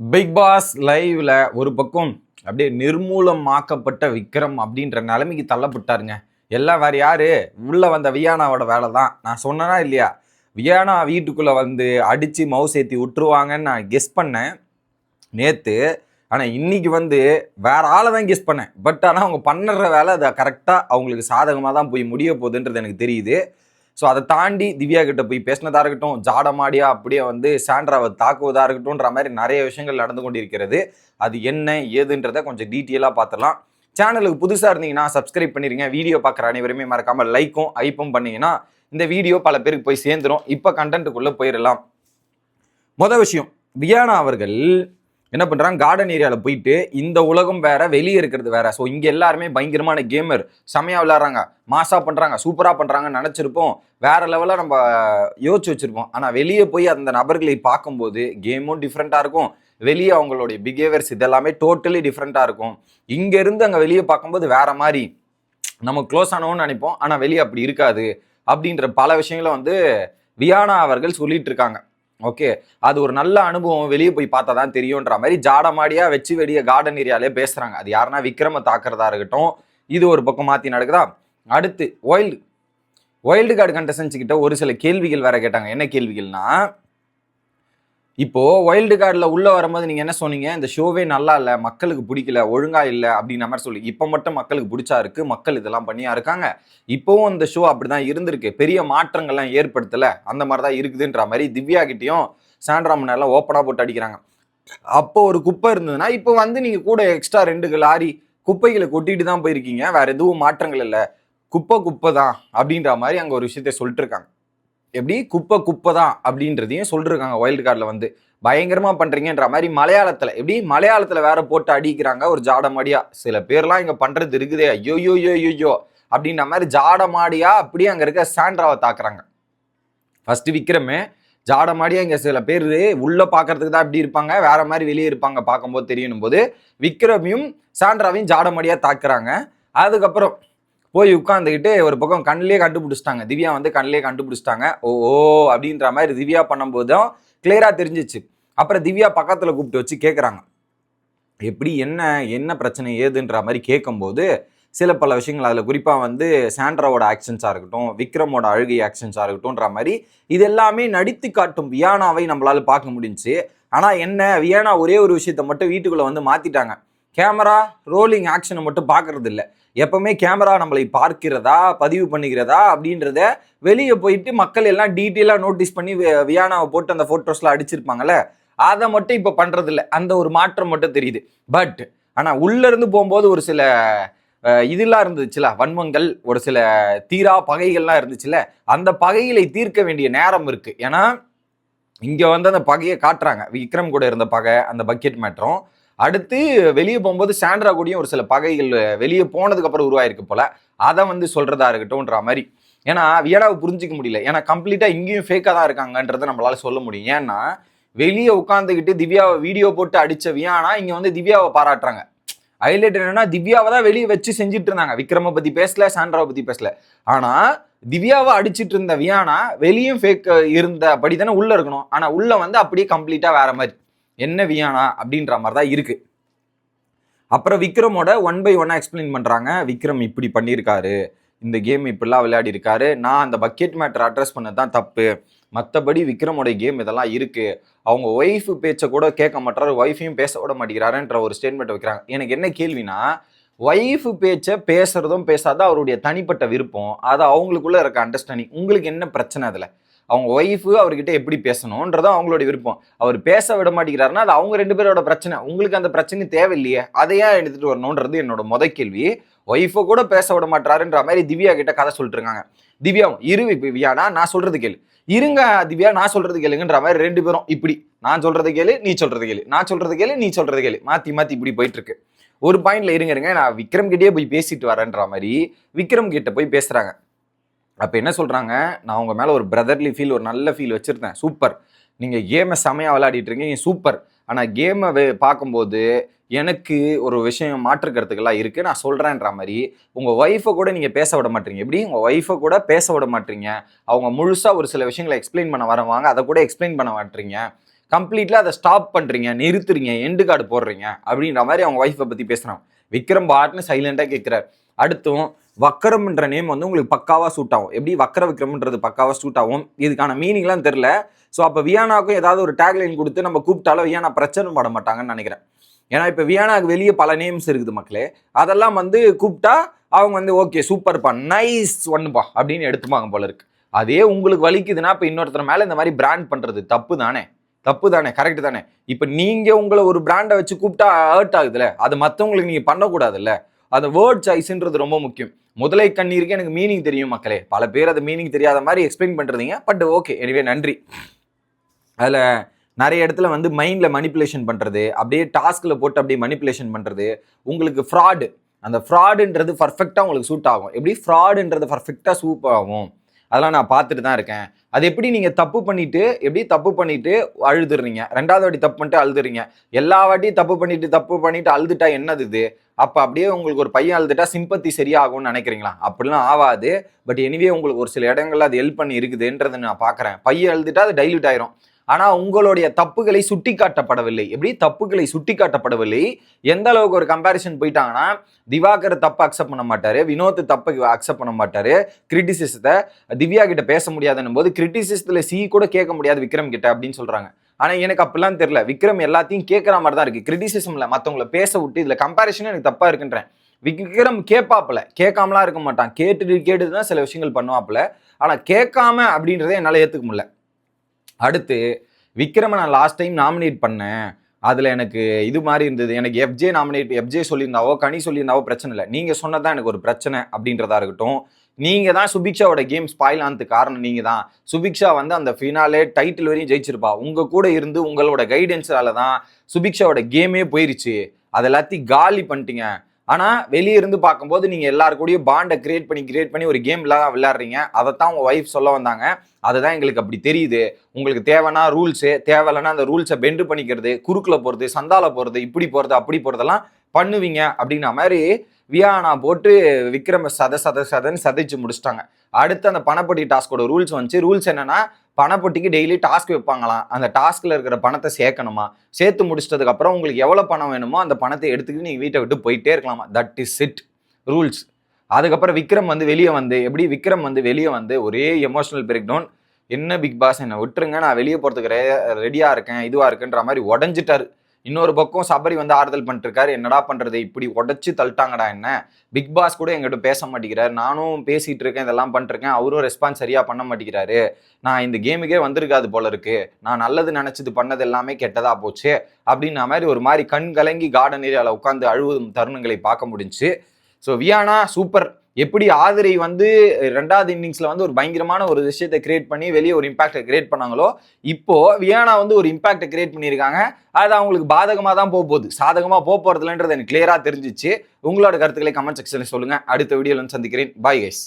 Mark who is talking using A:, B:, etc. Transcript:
A: Big pass லைவ்ல ஒரு பக்கம் அப்படியே நிர்மூலமாக்கப்பட்ட விக்ரம் அப்படின்ற நிலைமைக்கு தள்ளப்பட்டாருங்க. எல்லாம் வேற யாரு, உள்ள வந்த வியானாவோட வேலை தான். நான் சொன்னனா இல்லையா, வியானா வீட்டுக்குள்ள வந்து அடிச்சு மவுஸ் ஏற்றி விட்டுருவாங்கன்னு நான் கெஸ் பண்ணேன் நேத்து. ஆனா இன்னைக்கு வந்து வேற ஆளை தான் கெஸ் பண்ணேன். பட் ஆனால் அவங்க பண்ணுற வேலை அதை கரெக்டாக அவங்களுக்கு சாதகமாக தான் போய் முடிய போகுதுன்றது எனக்கு தெரியுது. ஸோ அதை தாண்டி திவ்யா கிட்ட போய் பேசினதாக இருக்கட்டும், ஜாடமாடியா அப்படியே வந்து சாண்ட்ராவை தாக்குவதாக இருக்கட்டும்ன்ற மாதிரி நிறைய விஷயங்கள் நடந்து கொண்டிருக்கிறது. அது என்ன ஏதுன்றதை கொஞ்சம் டீட்டெயிலாக பார்த்துடலாம். சேனலுக்கு புதுசாக இருந்தீங்கன்னா சப்ஸ்கிரைப் பண்ணிடுங்க. வீடியோ பார்க்குற அனைவருமே மறக்காமல் லைக்கும் ஐப்பும் பண்ணீங்கன்னா இந்த வீடியோ பல பேருக்கு போய் சேர்ந்துடும். இப்போ கண்டென்ட்டுக்குள்ளே போயிடலாம். மொதல் விஷயம், வியானா அவர்கள் என்ன பண்ணுறாங்க, கார்டன் ஏரியாவில் போயிட்டு இந்த உலகம் வேற வெளியே இருக்கிறது வேற. ஸோ இங்கே எல்லாருமே பயங்கரமான கேமர், செமையாக விளையாடுறாங்க, மாசாக பண்ணுறாங்க, சூப்பராக பண்ணுறாங்கன்னு நினச்சிருப்போம், வேற லெவலில் நம்ம யோசிச்சு வச்சுருப்போம். ஆனால் வெளியே போய் அந்த நபர்களை பார்க்கும்போது கேமும் டிஃப்ரெண்ட்டாக இருக்கும், வெளியே அவங்களுடைய பிஹேவியர்ஸ் இதெல்லாமே டோட்டலி டிஃப்ரெண்ட்டாக இருக்கும். இங்கேருந்து அங்கே வெளியே பார்க்கும்போது வேற மாதிரி நம்ம க்ளோஸ் ஆனோன்னு நினைப்போம், ஆனால் வெளியே அப்படி இருக்காது அப்படின்ற பல விஷயங்களை வந்து வியானா அவர்கள் சொல்லிட்டு இருக்காங்க. ஓகே, அது ஒரு நல்ல அனுபவம், வெளியே போய் பார்த்தா தான் தெரியுன்ற மாதிரி ஜாடமாடியா வச்சு வெடிய கார்டன் ஏரியாலே பேசுறாங்க. அது யாருன்னா விக்ரம தாக்குறதா இருக்கட்டும், இது ஒரு பக்கம் மாற்றி நடக்குதா. அடுத்து வைல்டு கார்டு கண்டஸ்டன்ஸ் கிட்ட ஒரு சில கேள்விகள் வேற கேட்டாங்க. என்ன கேள்விகள்னா, இப்போ வைல்டு கார்டில் உள்ள வரும்போது நீங்க என்ன சொன்னீங்க, இந்த ஷோவே நல்லா இல்லை, மக்களுக்கு பிடிக்கல, ஒழுங்கா இல்லை அப்படின்ற மாதிரி சொல்லி, இப்போ மட்டும் மக்களுக்கு பிடிச்சா இருக்கு, மக்கள் இதெல்லாம் பண்ணியா இருக்காங்க, இப்போவும் இந்த ஷோ அப்படிதான் இருந்திருக்கு, பெரிய மாற்றங்கள்லாம் ஏற்படுத்தலை, அந்த மாதிரி தான் இருக்குதுன்ற மாதிரி திவ்யா கிட்டையும் சாண்ட்ரா முன்னெல்லாம் ஓப்பனா போட்டு அடிக்கிறாங்க. அப்போ ஒரு குப்பை இருந்ததுன்னா இப்போ வந்து நீங்க கூட எக்ஸ்ட்ரா 2 லாரி குப்பைகளை கொட்டிட்டு தான் போயிருக்கீங்க, வேற எதுவும் மாற்றங்கள் இல்லை, குப்பை தான் அப்படின்ற மாதிரி அங்க ஒரு விஷயத்த சொல்லிட்டு இருக்காங்க. எப்படி குப்பை தான் அப்படின்றதையும் சொல்லிருக்காங்க. வைல்டு கார்டில் வந்து பயங்கரமா பண்றீங்கன்ற மாதிரி மலையாளத்துல, எப்படி மலையாளத்துல வேற போட்டு அடிக்கிறாங்க ஒரு ஜாடமாடியா. சில பேர்லாம் இங்க பண்றது இருக்குதே, ஐயோ அப்படின்ற மாதிரி ஜாடமாடியா அப்படியே அங்க இருக்க சாண்ட்ராவை தாக்குறாங்க. ஃபர்ஸ்ட் விக்ரமே ஜாடமாடியா, இங்க சில பேர் உள்ள பாக்குறதுக்கு தான் இப்படி இருப்பாங்க, வேற மாதிரி வெளியே இருப்பாங்க பார்க்கும்போது தெரியணும் போது விக்ரமையும் சாண்ட்ராவையும் ஜாடமாடியா தாக்குறாங்க. அதுக்கப்புறம் போய் உட்காந்துக்கிட்டு ஒரு பக்கம் கண்ணிலே கண்டுபிடிச்சிட்டாங்க, திவ்யா வந்து கண்ணிலே கண்டுபிடிச்சிட்டாங்க. ஓ அப்படின்ற மாதிரி திவ்யா பண்ணும்போதும் கிளியரா தெரிஞ்சிச்சு. அப்புறம் திவ்யா பக்கத்துல கூப்பிட்டு வச்சு கேட்குறாங்க, எப்படி என்ன பிரச்சனை ஏதுன்ற மாதிரி கேட்கும்போது சில பல விஷயங்கள் அதில் குறிப்பாக வந்து சாண்ட்ராவோட ஆக்ஷன்ஸாக இருக்கட்டும், விக்ரமோட அழுகை ஆக்ஷன்ஸாக இருக்கட்டும்ன்ற மாதிரி இது எல்லாமே நடித்து காட்டும் வியானாவை நம்மளால பார்க்க முடிஞ்சுச்சு. ஆனால் என்ன, வியானா ஒரே ஒரு விஷயத்த மட்டும் வீட்டுக்குள்ளே வந்து மாற்றிட்டாங்க, கேமரா ரோலிங் ஆக்ஷனை மட்டும் பார்க்கறது இல்லை. எப்பவுமே கேமரா நம்மளை பார்க்கிறதா பதிவு பண்ணிக்கிறதா அப்படின்றத வெளியே போயிட்டு மக்கள் எல்லாம் டீட்டெயிலாக நோட்டீஸ் பண்ணி வியானாவை போட்டு அந்த ஃபோட்டோஸ்லாம் அடிச்சிருப்பாங்கல்ல, அதை மட்டும் இப்போ பண்ணுறது இல்லை. அந்த ஒரு மாற்றம் மட்டும் தெரியுது. பட் ஆனால் உள்ளேருந்து போகும்போது ஒரு சில இதெல்லாம் இருந்துச்சுல, வன்மங்கள், ஒரு சில தீரா பகைகள்லாம் இருந்துச்சுல, அந்த பகைகளை தீர்க்க வேண்டிய நேரம் இருக்கு. ஏன்னா இங்கே வந்து அந்த பகையை காட்டுறாங்க, விக்ரம் கூட இருந்த பகை, அந்த பக்கெட் மேட்டரும். அடுத்து வெளியே போகும்போது சாண்ட்ரா கூடயும் ஒரு சில பகைகள் வெளியே போனதுக்கு அப்புறம் உருவாயிருக்கு போல, அதை வந்து சொல்றதா இருக்கட்டும்ன்ற மாதிரி. ஏன்னா வியானாவை புரிஞ்சிக்க முடியல, ஏன்னா கம்ப்ளீட்டா இங்கேயும் ஃபேக்கா தான் இருக்காங்கன்றதை நம்மளால சொல்ல முடியும். ஏன்னா வெளியே உட்காந்துக்கிட்டு திவ்யாவை வீடியோ போட்டு அடிச்ச வியானா இங்க வந்து திவ்யாவை பாராட்டுறாங்க. ஹைலைட் என்னன்னா, திவ்யாவை தான் வெளியே வச்சு செஞ்சுட்டு இருந்தாங்க, விக்ரமை பத்தி பேசல, சாண்ட்ராவை பத்தி பேசல. ஆனா திவ்யாவை அடிச்சிட்டு இருந்த வியானா வெளியும் ஃபேக் இருந்தபடி தானே உள்ள இருக்கணும், ஆனா உள்ள வந்து அப்படியே கம்ப்ளீட்டா வேற மாதிரி, என்ன வியானா அப்படின்ற மாதிரி தான் இருக்கு. அப்புறம் விக்ரமோட 1 by 1 எக்ஸ்பிளைன் பண்றாங்க, விக்ரம் இப்படி பண்ணியிருக்காரு, இந்த கேம் இப்படிலாம் விளையாடி இருக்காரு, நான் அந்த பக்கெட் மேட்டர் அட்ரஸ் பண்ணது தான் தப்பு, மற்றபடி விக்ரமோட கேம் இதெல்லாம் இருக்கு, அவங்க ஒய்ஃபு பேச்சை கூட கேட்க மாட்டாரு, ஒய்ஃபையும் பேச விட மாட்டேங்கிறாருன்ற ஒரு ஸ்டேட்மெண்ட் வைக்கிறாங்க. எனக்கு என்ன கேள்வினா, ஒய்ஃபு பேச்சை பேசுறதும் பேசாத அவருடைய தனிப்பட்ட விருப்பம், அது அவங்களுக்குள்ள இருக்க அண்டர்ஸ்டாண்டிங், உங்களுக்கு என்ன பிரச்சனை அதில்? அவங்க ஒய்ஃபு அவர்கிட்ட எப்படி பேசணும்ன்றதும் அவங்களுடைய விருப்பம், அவர் பேச விட மாட்டேங்கிறாருன்னா அது அவங்க 2 பேரோட பிரச்சனை, உங்களுக்கு அந்த பிரச்சனை தேவையில்லையே, அதையா எடுத்துட்டு வரணுன்றது என்னோட முதல் கேள்வி. ஒய்ஃபை கூட பேச விட மாட்டாருன்ற மாதிரி திவ்யா கிட்ட கதை சொல்லிட்டு இருக்காங்க. திவ்யா வியானா நான் சொல்றது கேளு, இருங்க திவ்யா நான் சொல்றது கேளுங்கன்ற மாதிரி 2 பேரும் இப்படி, நான் சொல்றது கேளு நீ சொல்றது கேளு, நான் சொல்றது கேளு நீ சொல்றது கேளு, மாத்தி இப்படி போயிட்டு இருக்கு. ஒரு பாயிண்ட்ல இருங்க நான் விக்ரம் கிட்டே போய் பேசிட்டு வரேன்ற மாதிரி விக்ரம் கிட்ட போய் பேசுறாங்க. அப்போ என்ன சொல்கிறாங்க, நான் உங்கள் மேலே ஒரு பிரதர்லி ஃபீல், ஒரு நல்ல ஃபீல் வச்சுருந்தேன், சூப்பர், நீங்கள் கேமை செமையாக விளையாடிட்டு இருக்கீங்க சூப்பர், ஆனால் கேமை பார்க்கும்போது எனக்கு ஒரு விஷயம் மாற்றுக்கிறதுக்கெல்லாம் இருக்குது, நான் சொல்கிறேன்ற மாதிரி உங்கள் ஒய்ஃபை கூட நீங்கள் பேச விட மாட்டீங்க. எப்படி உங்கள் ஒய்ஃபை கூட பேச விட மாட்டீங்க, அவங்க முழுசாக ஒரு சில விஷயங்களை எக்ஸ்பிளைன் பண்ண வரவாங்க, அதை கூட எக்ஸ்பிளைன் பண்ண மாட்டீங்க, கம்ப்ளீட்லி அதை ஸ்டாப் பண்றீங்க, நிறுத்துறீங்க, எண்டு கார்டு போடுறீங்க அப்படின்ற மாதிரி அவங்க ஒய்ஃபை பத்தி பேசுறாங்க. விக்ரம் பாட்னு சைலண்டா கேட்கிறார். அடுத்தும் வக்கரம்ன்ற நேம் வந்து உங்களுக்கு பக்காவா சூட் ஆகும். எப்படி வக்கர விக்ரம்ன்றது பக்காவா சூட் ஆகும், இதுக்கான மீனிங்லாம் தெரியல. ஸோ அப்போ வியானாவுக்கும் ஏதாவது ஒரு டேக்லைன் கொடுத்து நம்ம கூப்பிட்டாலும் வியானா பிரச்சனை பட மாட்டாங்கன்னு நினைக்கிறேன். ஏன்னா இப்போ வியானாக்கு வெளியே பல நேம்ஸ் இருக்குது மக்களே, அதெல்லாம் வந்து கூப்பிட்டா அவங்க வந்து ஓகே சூப்பர்ப்பா நைஸ் ஒன்னுப்பா அப்படின்னு எடுத்துப்பாங்க போல இருக்கு. அதே உங்களுக்கு வலிக்குதுன்னா இப்போ இன்னொருத்தர் மேலே இந்த மாதிரி பிராண்ட் பண்ணுறது தப்பு தானே? தப்பு தானே? கரெக்ட் தானே? இப்போ நீங்கள் உங்களை ஒரு பிராண்டை வச்சு கூப்பிட்டா ஹர்ட் ஆகுதுல்ல, அது மற்றவங்களுக்கு நீங்கள் பண்ணக்கூடாதுல்ல. அந்த வேர்ட் சாய்ஸ்ன்றது ரொம்ப முக்கியம். முதலை கண்ணீருக்கு எனக்கு மீனிங் தெரியும் மக்களே, பல பேர் அது மீனிங் தெரியாத மாதிரி எக்ஸ்பிளைன் பண்ணுறீங்க. பட் ஓகே, எனிவே நன்றி. அதில் நிறைய இடத்துல வந்து மைண்டில் மனிப்புலேஷன் பண்ணுறது, அப்படியே டாஸ்கில் போட்டு அப்படியே மனிப்புலேஷன் பண்ணுறது, உங்களுக்கு ஃப்ராடு, அந்த ஃப்ராடுன்றது பர்ஃபெக்டாக உங்களுக்கு சூட் ஆகும். எப்படி ஃப்ராடுன்றது பர்ஃபெக்டாக சூப் ஆகும் அதெல்லாம் நான் பார்த்துட்டு தான் இருக்கேன். அது எப்படி நீங்கள் தப்பு பண்ணிட்டு அழுதுறீங்க, ரெண்டாவது வாட்டி தப்பு பண்ணிட்டு அழுதுறீங்க, எல்லா வாட்டியும் தப்பு பண்ணிட்டு அழுதுட்டா என்னது இது? அப்போ அப்படியே உங்களுக்கு ஒரு பையன் அழுதுட்டா சிம்பத்தி சரியாகும்னு நினைக்கிறீங்களா? அப்படிலாம் ஆகாது. பட் எனிவே உங்களுக்கு ஒரு சில இடங்கள்ல அது ஹெல்ப் பண்ணி இருக்குதுன்றதை நான் பார்க்குறேன். பையன் அழுதுட்டா அது டைல்யூட் ஆயிரும். ஆனா உங்களுடைய தப்புகளை சுட்டி காட்டப்படவில்லை. எப்படி தப்புகளை சுட்டி காட்டப்படவில்லை? எந்த அளவுக்கு ஒரு கம்பேரிசன் போயிட்டாங்கன்னா, திவாகர் தப்பு அக்செப்ட் பண்ண மாட்டாரு, வினோத் தப்பு அக்செப்ட் பண்ண மாட்டாரு, கிரிட்டிசிசத்தை திவ்யா கிட்ட பேச முடியாதுன்னும் போது கிரிட்டிசிசத்துல சி கூட கேட்க முடியாது விக்ரம் கிட்ட அப்படின்னு சொல்றாங்க. ஆனா எனக்கு அப்படிலாம் தெரியல, விக்ரம் எல்லாத்தையும் கேட்கற மாதிரி தான் இருக்கு. கிரிட்டிசிசம்ல மத்தவங்களை பேச விட்டு இதுல கம்பேரிசன் எனக்கு தப்பா இருக்குன்றேன். விக்ரம் கேட்பாப்புல, கேட்காமலாம் இருக்க மாட்டான், கேட்டுதான் சில விஷயங்கள் பண்ணுவாப்புல. ஆனா கேட்காம அப்படின்றத என்னால ஏத்துக்க முடியல. அடுத்து விக்ரமை நான் லாஸ்ட் டைம் நாமினேட் பண்ணேன், அதில் எனக்கு இது மாதிரி இருந்தது. எனக்கு எஃப்ஜே சொல்லியிருந்தாவோ கனி சொல்லியிருந்தாவோ பிரச்சனை இல்லை, நீங்கள் சொன்னதான் எனக்கு ஒரு பிரச்சனை அப்படின்றதா இருக்கட்டும். நீங்கள் தான் சுபிக்ஷாவோட கேம் ஸ்பாயில் ஆனதுக்கு காரணம் நீங்கள் தான். சுபிக்ஷா வந்து அந்த ஃபினாலே டைட்டில் வரையும் ஜெயிச்சிருப்பா. உங்கள் கூட இருந்து உங்களோட கைடன்ஸால தான் சுபிக்ஷாவோட கேமே போயிருச்சு. அது எல்லாத்தையும் காலி பண்ணிட்டீங்க. ஆனால் வெளியே இருந்து பார்க்கும்போது நீங்கள் எல்லாரு கூடயும் பாண்டை கிரியேட் பண்ணி ஒரு கேம் விளையாடுறீங்க. அதைத்தான் உங்கள் ஒய்ஃப் சொல்ல வந்தாங்க. அதுதான் எங்களுக்கு அப்படி தெரியுது. உங்களுக்கு தேவைன்னா ரூல்ஸு, தேவையில்லைன்னா அந்த ரூல்ஸை பெண்டு பண்ணிக்கிறது, குறுக்கில் போகிறது, சந்தால போகிறது, இப்படி போகிறது அப்படி போகிறதெல்லாம் பண்ணுவீங்க அப்படின்ற மாதிரி வியானா போட்டு விக்ரம சதன்னு சதைச்சு முடிச்சிட்டாங்க. அடுத்து அந்த பணப்பட்டி டாஸ்கோட ரூல்ஸ் வந்துச்சு. ரூல்ஸ் என்னன்னா, பணப்பட்டிக்கு டெய்லி டாஸ்க் வைப்பாங்களாம். அந்த டாஸ்கில் இருக்கிற பணத்தை சேர்க்கணுமா, சேர்த்து முடிச்சிட்டதுக்கு அப்புறம் உங்களுக்கு எவ்வளோ பணம் வேணுமோ அந்த பணத்தை எடுத்துக்கிட்டு நீங்கள் வீட்டை விட்டு போயிட்டே இருக்கலாமா. That is it rules. அதுக்கப்புறம் விக்ரம் வந்து வெளியே வந்து ஒரே எமோஷனல் பிரேக் டவுன். என்ன பிக் பாஸ் என்னை விட்டுருங்க, நான் வெளியே போகிறதுக்கு ரெடியாக இருக்கேன், இதுவாக இருக்குன்ற மாதிரி உடஞ்சிட்டாரு. இன்னொரு பக்கம் சபரி வந்து ஆறுதல் பண்ணிட்டு இருக்காரு. என்னடா பண்றது, இப்படி உடச்சு தள்ளிட்டாங்கடா என்ன. பிக் பாஸ் கூட எங்கிட்ட பேச மாட்டேங்கிறாரு, நானும் பேசிட்டு இருக்கேன், இதெல்லாம் பண்ணிருக்கேன், அவரும் ரெஸ்பான்ஸ் சரியா பண்ண மாட்டேங்கிறாரு. நான் இந்த கேமுக்கே வந்திருக்காது போல இருக்கு, நான் நல்லது நினைச்சது பண்ணது எல்லாமே கெட்டதா போச்சு அப்படின்ன மாதிரி ஒரு மாதிரி கண் கலங்கி கார்டன் ஏரியாவில் உட்காந்து அழுவதும் தருணங்களை பார்க்க முடிஞ்சு. So Viana super. எப்படி ஆதிரை வந்து 2வது இன்னிங்ஸ்ல வந்து ஒரு பயங்கரமான ஒரு விஷயத்தை கிரியேட் பண்ணி வெளியே ஒரு இம்பாக்டை கிரியேட் பண்ணாங்களோ, இப்போ வியானா வந்து ஒரு இம்பாக்டை கிரியேட் பண்ணியிருக்காங்க. அது அவங்களுக்கு பாதகமாக தான் போகுது, சாதகமாக போகிறதுலன்றது எனக்கு கிளியரா தெரிஞ்சிச்சு. உங்களோட கருத்துக்களை கமெண்ட் செக்ஷன்ல சொல்லுங்க. அடுத்த வீடியோல வந்து சந்திக்கிறேன். Bye guys.